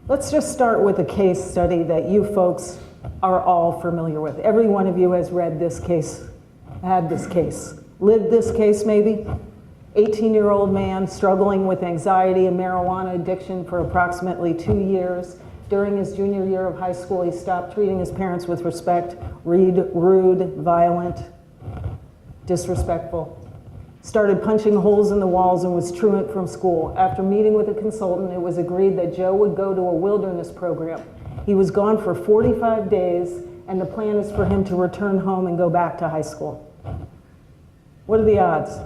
Let's just start with a case study that you folks are all familiar with. Every one of you has read this case, had this case, lived this case maybe. 18-year-old man struggling with anxiety and marijuana addiction for approximately 2 years. During his junior year of high school, he stopped treating his parents with respect, rude, violent, disrespectful. Started punching holes in the walls and was truant from school. After meeting with a consultant, it was agreed that Joe would go to a wilderness program. He was gone for 45 days, and the plan is for him to return home and go back to high school. What are the odds?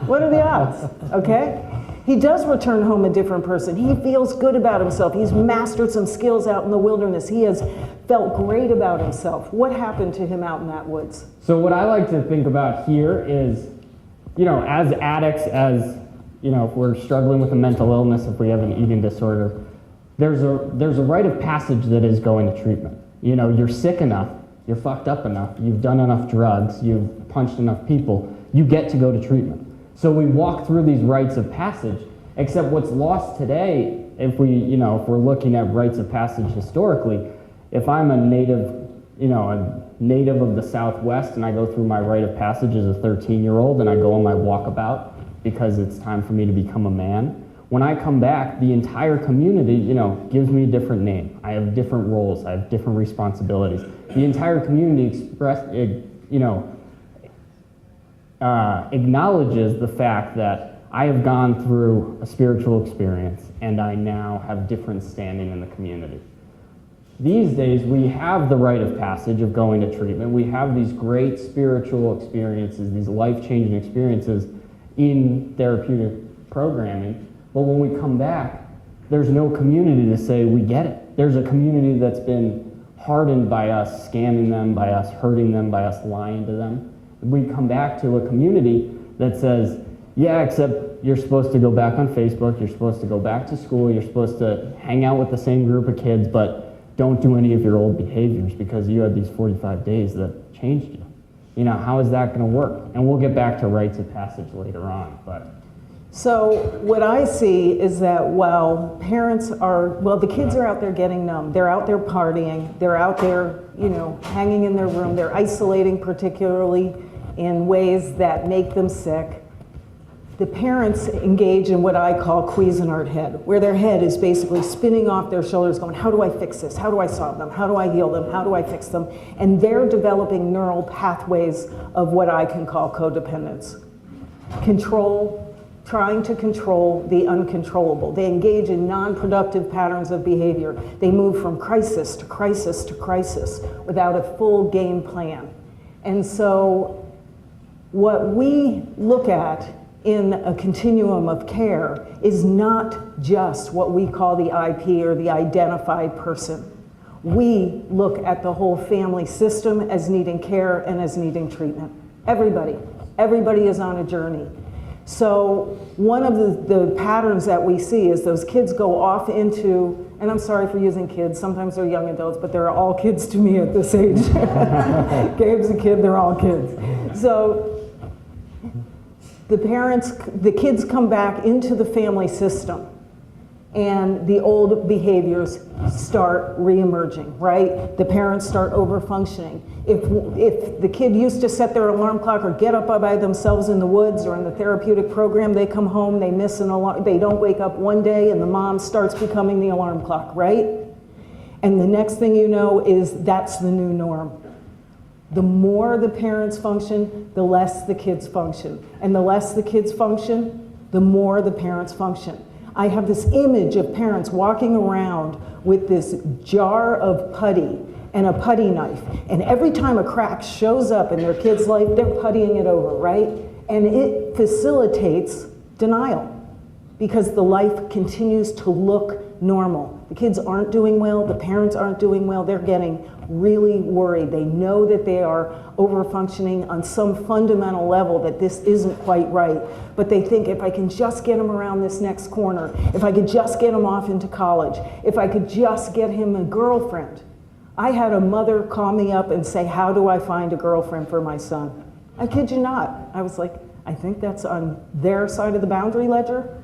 What are the odds? Okay? He does return home a different person. He feels good about himself. He's mastered some skills out in the wilderness. He has felt great about himself. What happened to him out in that woods? So what I like to think about here is, as addicts, if we're struggling with a mental illness, if we have an eating disorder, there's a rite of passage that is going to treatment. You're sick enough, you're fucked up enough, you've done enough drugs, you've punched enough people, you get to go to treatment. So we walk through these rites of passage, except what's lost today, if we're looking at rites of passage historically, if I'm a native of the Southwest and I go through my rite of passage as a 13-year-old and I go on my walkabout because it's time for me to become a man, when I come back, the entire community, gives me a different name. I have different roles, I have different responsibilities. The entire community acknowledges the fact that I have gone through a spiritual experience and I now have different standing in the community. These days, we have the rite of passage of going to treatment. We have these great spiritual experiences, these life-changing experiences in therapeutic programming. But when we come back, there's no community to say we get it. There's a community that's been hardened by us scamming them, by us hurting them, by us lying to them. We come back to a community that says, yeah, except you're supposed to go back on Facebook, you're supposed to go back to school, you're supposed to hang out with the same group of kids, but don't do any of your old behaviors because you had these 45 days that changed you. How is that going to work? And we'll get back to rites of passage later on. So what I see is that while the kids are out there getting numb, they're out there partying, they're out there, hanging in their room, they're isolating particularly in ways that make them sick. The parents engage in what I call Cuisinart head, where their head is basically spinning off their shoulders going, how do I fix this? How do I solve them? How do I heal them? How do I fix them? And they're developing neural pathways of what I can call codependence. Trying to control the uncontrollable. They engage in non-productive patterns of behavior. They move from crisis to crisis to crisis without a full game plan. And so what we look at in a continuum of care is not just what we call the IP or the identified person. We look at the whole family system as needing care and as needing treatment. Everybody is on a journey. So one of the patterns that we see is those kids go off into, and I'm sorry for using kids, sometimes they're young adults, but they're all kids to me at this age. Gabe's a kid, they're all kids. So the kids come back into the family system and the old behaviors start re-emerging, right? The parents start over-functioning. If the kid used to set their alarm clock or get up by themselves in the woods or in the therapeutic program, they come home, they miss an alarm, they don't wake up one day and the mom starts becoming the alarm clock, right? And the next thing you know is that's the new norm. The more the parents function, the less the kids function. And the less the kids function, the more the parents function. I have this image of parents walking around with this jar of putty and a putty knife. And every time a crack shows up in their kid's life, they're puttying it over, right? And it facilitates denial because the life continues to look normal. The kids aren't doing well, the parents aren't doing well, they're getting really worried. They know that they are over-functioning on some fundamental level, that this isn't quite right. But they think, if I can just get him around this next corner, if I could just get him off into college, if I could just get him a girlfriend. I had a mother call me up and say, how do I find a girlfriend for my son? I kid you not. I was like, I think that's on their side of the boundary ledger.